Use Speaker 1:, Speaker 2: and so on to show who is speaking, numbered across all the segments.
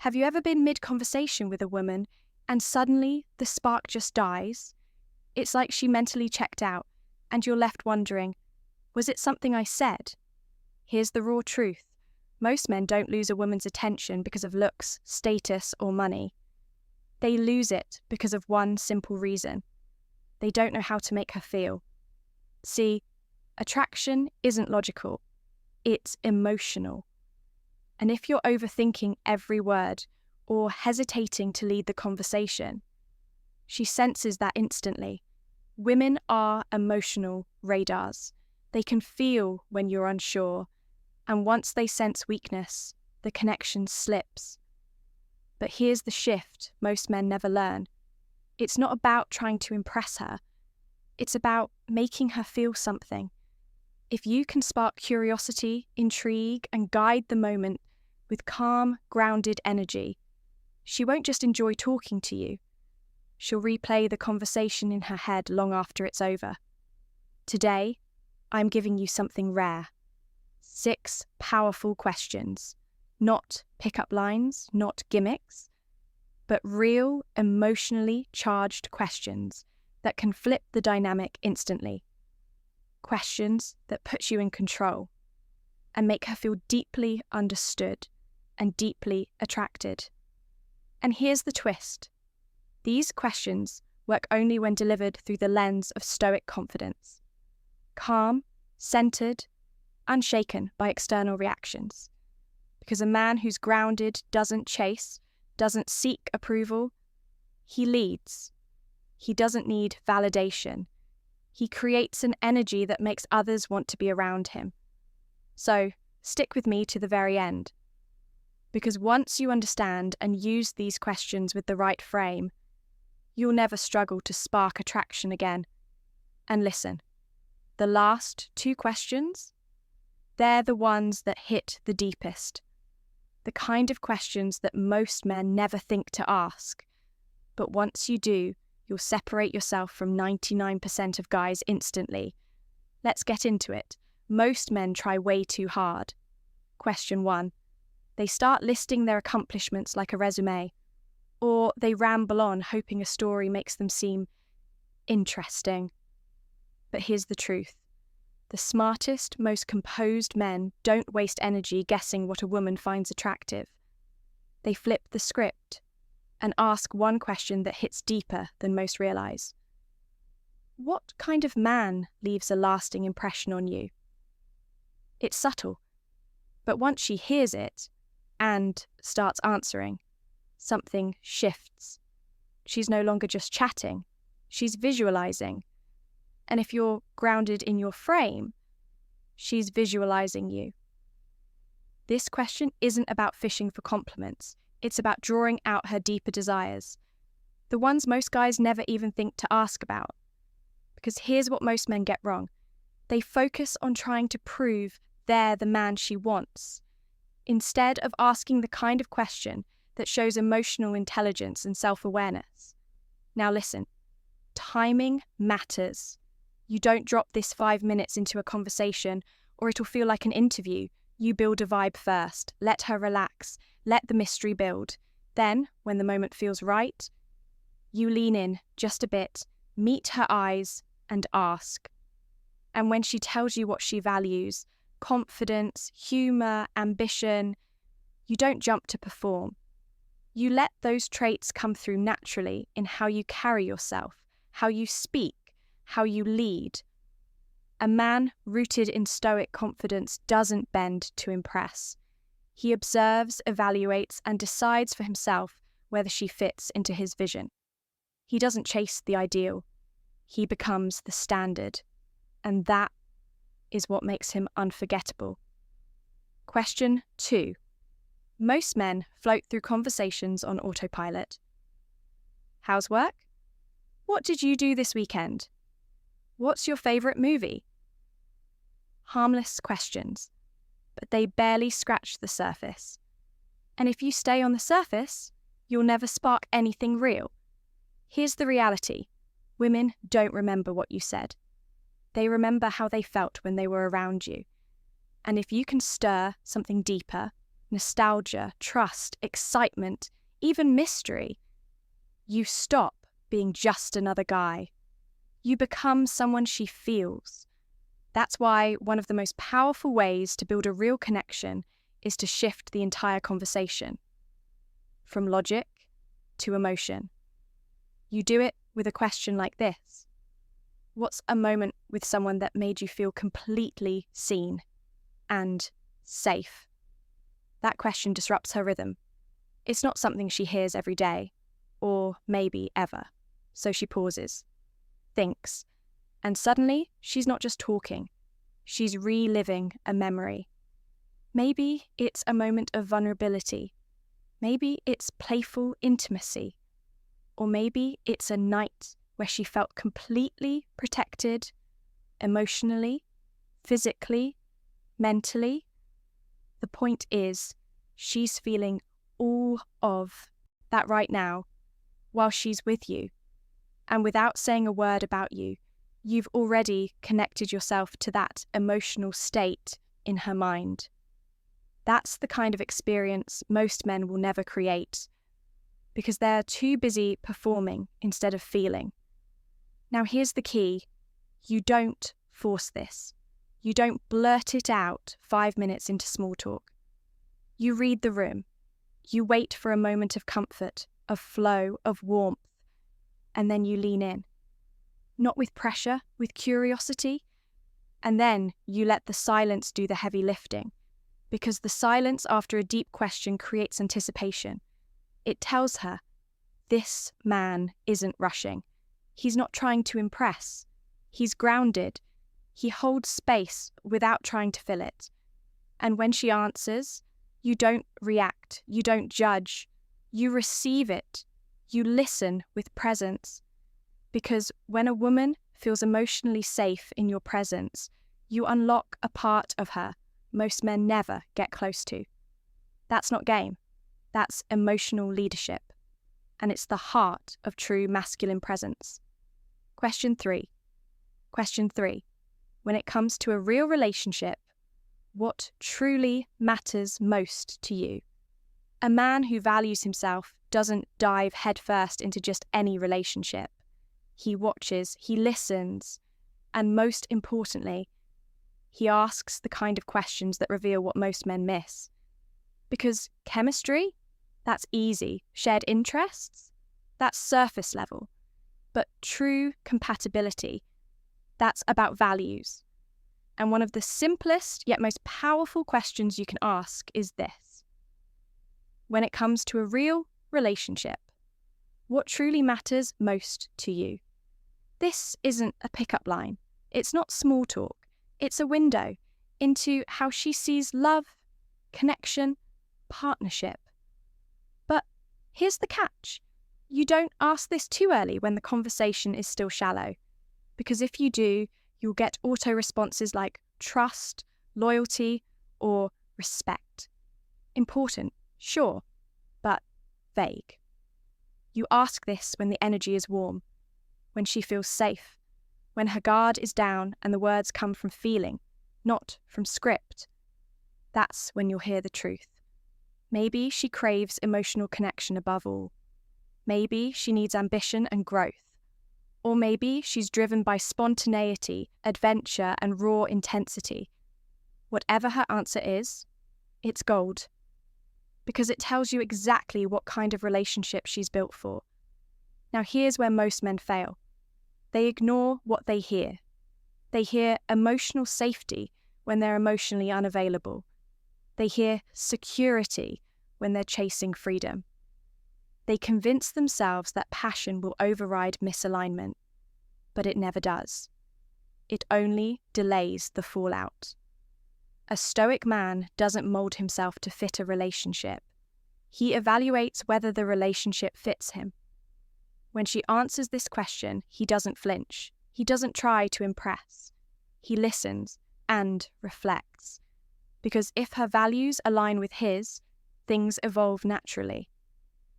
Speaker 1: Have you ever been mid-conversation with a woman and suddenly the spark just dies? It's like she mentally checked out and you're left wondering, was it something I said? Here's the raw truth. Most men don't lose a woman's attention because of looks, status, or money. They lose it because of one simple reason. They don't know how to make her feel. See, attraction isn't logical. It's emotional. And if you're overthinking every word or hesitating to lead the conversation, she senses that instantly. Women are emotional radars. They can feel when you're unsure, and once they sense weakness, the connection slips. But here's the shift most men never learn. It's not about trying to impress her. It's about making her feel something. If you can spark curiosity, intrigue, and guide the moment with calm, grounded energy, she won't just enjoy talking to you. She'll replay the conversation in her head long after it's over. Today, I'm giving you something rare. 6 powerful questions. Not pick-up lines, not gimmicks, but real, emotionally charged questions that can flip the dynamic instantly. Questions that put you in control and make her feel deeply understood and deeply attracted. And here's the twist. These questions work only when delivered through the lens of Stoic confidence. Calm, centered, unshaken by external reactions. Because a man who's grounded doesn't chase, doesn't seek approval. He leads. He doesn't need validation. He creates an energy that makes others want to be around him. So, stick with me to the very end. Because once you understand and use these questions with the right frame, you'll never struggle to spark attraction again. And listen, the last 2 questions, they're the ones that hit the deepest. The kind of questions that most men never think to ask. But once you do, you'll separate yourself from 99% of guys instantly. Let's get into it. Most men try way too hard. Question 1. They start listing their accomplishments like a resume, or they ramble on hoping a story makes them seem interesting. But here's the truth. The smartest, most composed men don't waste energy guessing what a woman finds attractive. They flip the script and ask one question that hits deeper than most realize. What kind of man leaves a lasting impression on you? It's subtle, but once she hears it and starts answering, something shifts. She's no longer just chatting, she's visualizing. And if you're grounded in your frame, she's visualizing you. This question isn't about fishing for compliments. It's about drawing out her deeper desires, the ones most guys never even think to ask about. Because here's what most men get wrong. They focus on trying to prove they're the man she wants, instead of asking the kind of question that shows emotional intelligence and self-awareness. Now listen, timing matters. You don't drop this 5 minutes into a conversation or it'll feel like an interview. You build a vibe first. Let her relax. Let the mystery build. Then, when the moment feels right, you lean in just a bit, meet her eyes, and ask. And when she tells you what she values, confidence, humour, ambition, you don't jump to perform. You let those traits come through naturally in how you carry yourself, how you speak, how you lead. A man rooted in Stoic confidence doesn't bend to impress. He observes, evaluates, and decides for himself whether she fits into his vision. He doesn't chase the ideal. He becomes the standard. And that is what makes him unforgettable. Question 2. Most men float through conversations on autopilot. How's work? What did you do this weekend? What's your favourite movie? Harmless questions, but they barely scratch the surface. And if you stay on the surface, you'll never spark anything real. Here's the reality. Women don't remember what you said. They remember how they felt when they were around you. And if you can stir something deeper, nostalgia, trust, excitement, even mystery. You stop being just another guy. You become someone she feels. That's why one of the most powerful ways to build a real connection is to shift the entire conversation. From logic to emotion. You do it with a question like this. What's a moment with someone that made you feel completely seen and safe? That question disrupts her rhythm. It's not something she hears every day, or maybe ever. So she pauses, thinks, and suddenly she's not just talking, she's reliving a memory. Maybe it's a moment of vulnerability. Maybe it's playful intimacy. Or maybe it's a night where she felt completely protected, emotionally, physically, mentally. The point is, she's feeling all of that right now while she's with you. And without saying a word about you, you've already connected yourself to that emotional state in her mind. That's the kind of experience most men will never create because they're too busy performing instead of feeling. Now here's the key. You don't force this. You don't blurt it out 5 minutes into small talk. You read the room. You wait for a moment of comfort, of flow, of warmth, and then you lean in. Not with pressure, with curiosity. And then you let the silence do the heavy lifting, because the silence after a deep question creates anticipation. It tells her, this man isn't rushing. He's not trying to impress. He's grounded. He holds space without trying to fill it. And when she answers, you don't react, you don't judge, you receive it, you listen with presence. Because when a woman feels emotionally safe in your presence, you unlock a part of her most men never get close to. That's not game, that's emotional leadership. And it's the heart of true masculine presence. Question 3. When it comes to a real relationship, what truly matters most to you? A man who values himself doesn't dive headfirst into just any relationship. He watches, he listens, and most importantly, he asks the kind of questions that reveal what most men miss. Because chemistry, that's easy. Shared interests, that's surface level. But true compatibility, that's about values. And one of the simplest yet most powerful questions you can ask is this. When it comes to a real relationship, what truly matters most to you? This isn't a pickup line. It's not small talk. It's a window into how she sees love, connection, partnership. But here's the catch. You don't ask this too early when the conversation is still shallow. Because if you do, you'll get auto-responses like trust, loyalty, or respect. Important, sure, but vague. You ask this when the energy is warm, when she feels safe, when her guard is down and the words come from feeling, not from script. That's when you'll hear the truth. Maybe she craves emotional connection above all. Maybe she needs ambition and growth. Or maybe she's driven by spontaneity, adventure, and raw intensity. Whatever her answer is, it's gold. Because it tells you exactly what kind of relationship she's built for. Now here's where most men fail. They ignore what they hear. They hear emotional safety when they're emotionally unavailable. They hear security when they're chasing freedom. They convince themselves that passion will override misalignment, but it never does. It only delays the fallout. A Stoic man doesn't mold himself to fit a relationship. He evaluates whether the relationship fits him. When she answers this question, he doesn't flinch. He doesn't try to impress. He listens and reflects. Because if her values align with his, things evolve naturally.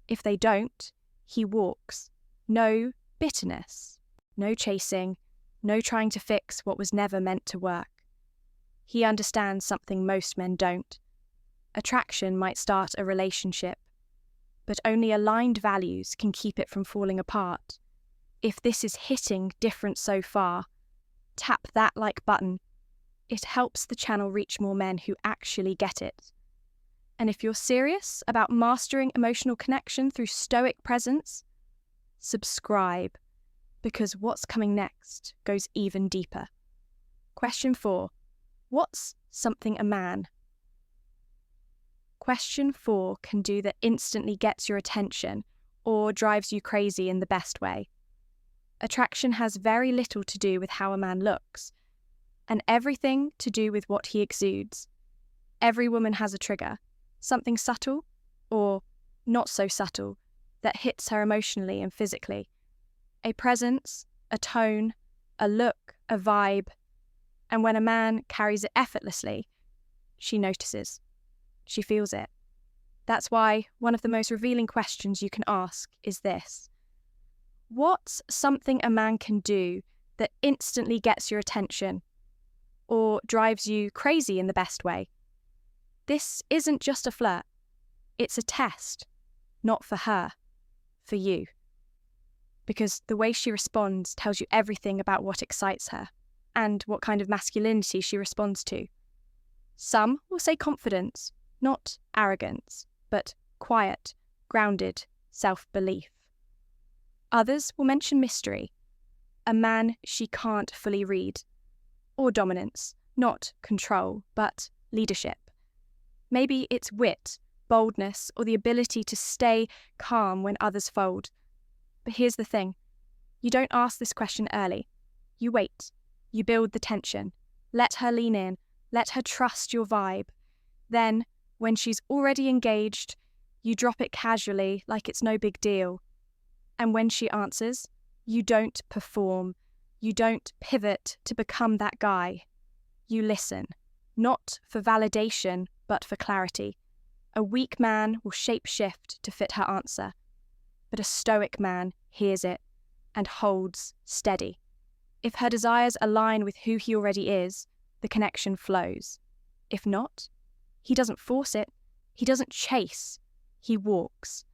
Speaker 1: If they don't, he walks. No bitterness, no chasing, no trying to fix what was never meant to work. He understands something most men don't. Attraction might start a relationship, but only aligned values can keep it from falling apart. If this is hitting different so far, tap that like button. It helps the channel reach more men who actually get it. And if you're serious about mastering emotional connection through Stoic presence, subscribe, because what's coming next goes even deeper. Question 4. What's something a man? Question 4 can do that instantly gets your attention or drives you crazy in the best way. Attraction has very little to do with how a man looks, and everything to do with what he exudes. Every woman has a trigger, something subtle or not so subtle that hits her emotionally and physically. A presence, a tone, a look, a vibe, and when a man carries it effortlessly, she notices. She feels it. That's why one of the most revealing questions you can ask is this: what's something a man can do that instantly gets your attention or drives you crazy in the best way? This isn't just a flirt. It's a test, not for her, for you. Because the way she responds tells you everything about what excites her and what kind of masculinity she responds to. Some will say confidence, not arrogance, but quiet, grounded self-belief. Others will mention mystery, a man she can't fully read, or dominance, not control, but leadership. Maybe it's wit, boldness, or the ability to stay calm when others fold. But here's the thing. You don't ask this question early. You wait. You build the tension. Let her lean in. Let her trust your vibe. Then, when she's already engaged, you drop it casually like it's no big deal. And when she answers, you don't perform. You don't pivot to become that guy. You listen, not for validation, but for clarity. A weak man will shape-shift to fit her answer, but a stoic man hears it and holds steady. If her desires align with who he already is, the connection flows. If not, he doesn't force it, he doesn't chase, he walks.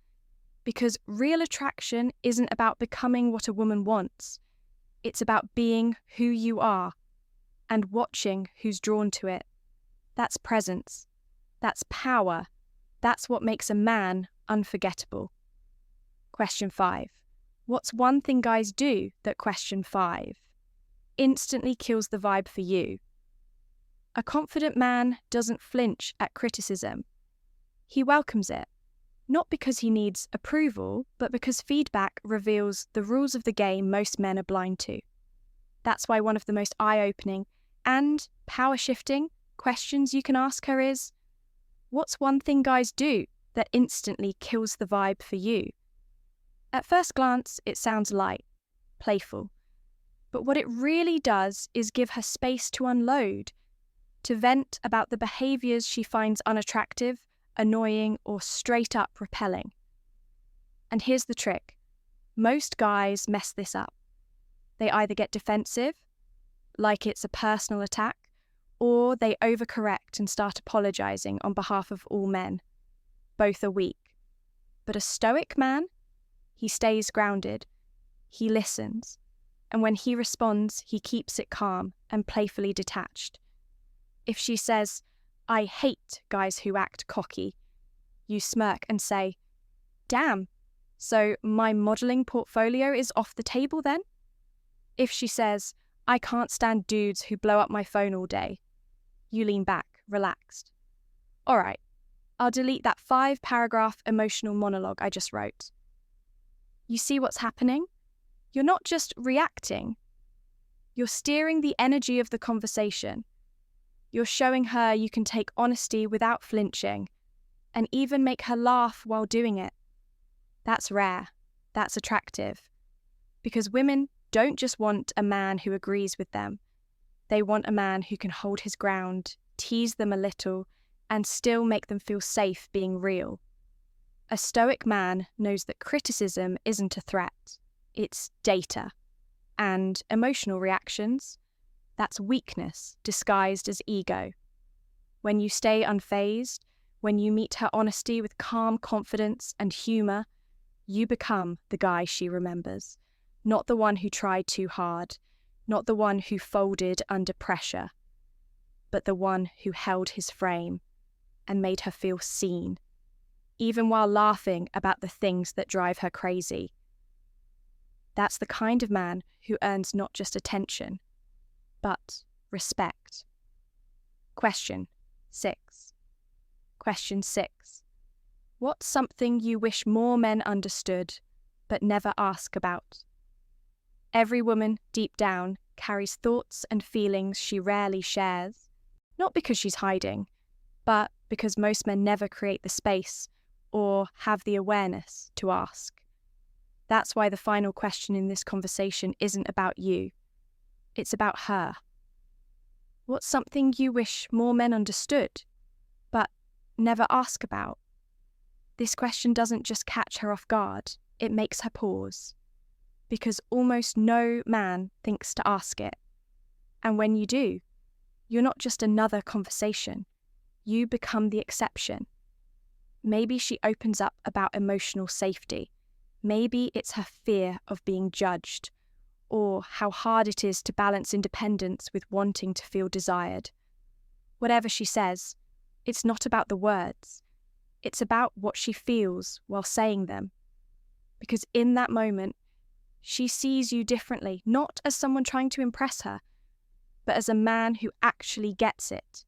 Speaker 1: Because real attraction isn't about becoming what a woman wants. It's about being who you are and watching who's drawn to it. That's presence. That's power. That's what makes a man unforgettable. Question 5. What's one thing guys do that question 5 instantly kills the vibe for you? A confident man doesn't flinch at criticism. He welcomes it, not because he needs approval, but because feedback reveals the rules of the game most men are blind to. That's why one of the most eye-opening and power-shifting questions you can ask her is, what's one thing guys do that instantly kills the vibe for you? At first glance, it sounds light, playful. But what it really does is give her space to unload, to vent about the behaviours she finds unattractive, annoying, or straight up repelling. And here's the trick. Most guys mess this up. They either get defensive, like it's a personal attack, or they overcorrect and start apologising on behalf of all men. Both are weak. But a stoic man, he stays grounded, he listens, and when he responds, he keeps it calm and playfully detached. If she says, "I hate guys who act cocky," you smirk and say, "Damn, so my modelling portfolio is off the table then?" If she says, "I can't stand dudes who blow up my phone all day," you lean back, relaxed. All right, I'll delete that 5-paragraph emotional monologue I just wrote. You see what's happening? You're not just reacting. You're steering the energy of the conversation. You're showing her you can take honesty without flinching, and even make her laugh while doing it. That's rare. That's attractive. Because women don't just want a man who agrees with them. They want a man who can hold his ground, tease them a little, and still make them feel safe being real. A stoic man knows that criticism isn't a threat. It's data. And emotional reactions, that's weakness disguised as ego. When you stay unfazed, When you meet her honesty with calm confidence and humor, you become the guy she remembers, not the one who tried too hard, not the one who folded under pressure, but the one who held his frame and made her feel seen, even while laughing about the things that drive her crazy. That's the kind of man who earns not just attention, but respect. Question 6. Question 6. What's something you wish more men understood, but never ask about? Every woman, deep down, carries thoughts and feelings she rarely shares, not because she's hiding, but because most men never create the space or have the awareness to ask. That's why the final question in this conversation isn't about you. It's about her. What's something you wish more men understood, but never ask about? This question doesn't just catch her off guard, it makes her pause. Because almost no man thinks to ask it. And when you do, you're not just another conversation. You become the exception. Maybe she opens up about emotional safety. Maybe it's her fear of being judged, or how hard it is to balance independence with wanting to feel desired. Whatever she says, it's not about the words. It's about what she feels while saying them. Because in that moment, she sees you differently, not as someone trying to impress her, but as a man who actually gets it,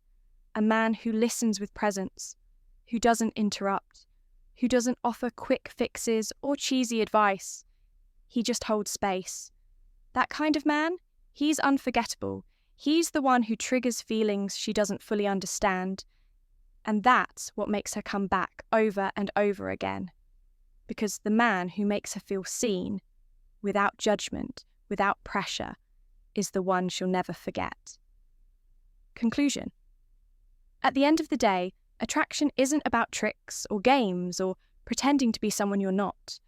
Speaker 1: a man who listens with presence, who doesn't interrupt, who doesn't offer quick fixes or cheesy advice. He just holds space. That kind of man, he's unforgettable. He's the one who triggers feelings she doesn't fully understand, and that's what makes her come back over and over again. Because the man who makes her feel seen, without judgment, without pressure, is the one she'll never forget. Conclusion. At the end of the day, attraction isn't about tricks or games or pretending to be someone you're not.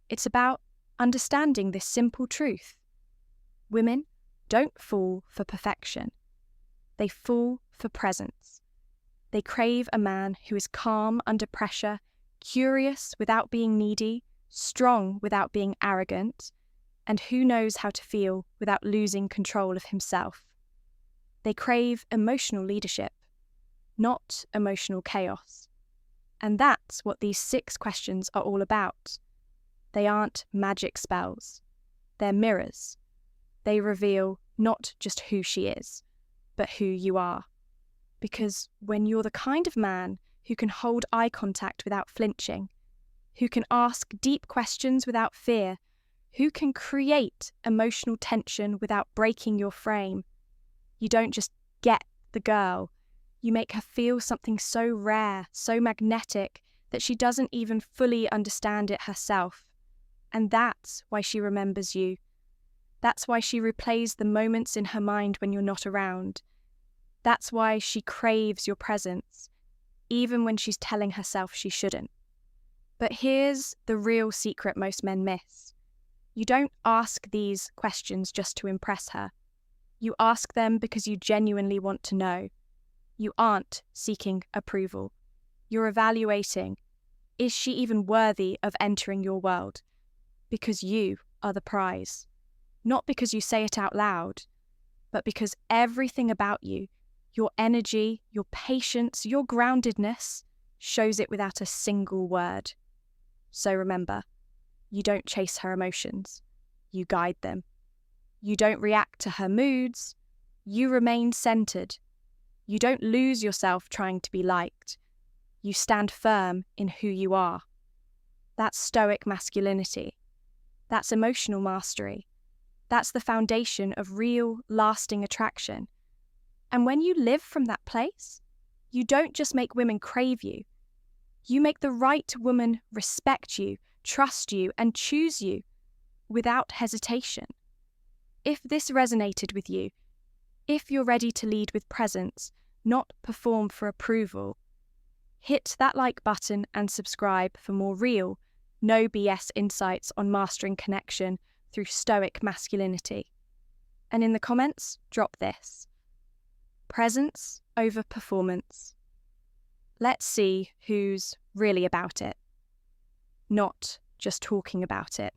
Speaker 1: It's about understanding this simple truth. Women don't fall for perfection. They fall for presence. They crave a man who is calm under pressure, curious without being needy, strong without being arrogant, and who knows how to feel without losing control of himself. They crave emotional leadership, not emotional chaos. And that's what these 6 questions are all about. They aren't magic spells. They're mirrors. They reveal not just who she is, but who you are. Because when you're the kind of man who can hold eye contact without flinching, who can ask deep questions without fear, who can create emotional tension without breaking your frame, you don't just get the girl, you make her feel something so rare, so magnetic, that she doesn't even fully understand it herself. And that's why she remembers you. That's why she replays the moments in her mind when you're not around. That's why she craves your presence, even when she's telling herself she shouldn't. But here's the real secret most men miss. You don't ask these questions just to impress her. You ask them because you genuinely want to know. You aren't seeking approval. You're evaluating, is she even worthy of entering your world? Because you are the prize. Not because you say it out loud, but because everything about you, your energy, your patience, your groundedness, shows it without a single word. So remember, you don't chase her emotions, you guide them. You don't react to her moods, you remain centered. You don't lose yourself trying to be liked. You stand firm in who you are. That's Stoic masculinity. That's emotional mastery. That's the foundation of real, lasting attraction. And when you live from that place, you don't just make women crave you. You make the right woman respect you, trust you, and choose you without hesitation. If this resonated with you, if you're ready to lead with presence, not perform for approval, hit that like button and subscribe for more real, no BS insights on mastering connection through Stoic masculinity. And in the comments, drop this: presence over performance. Let's see who's really about it, not just talking about it.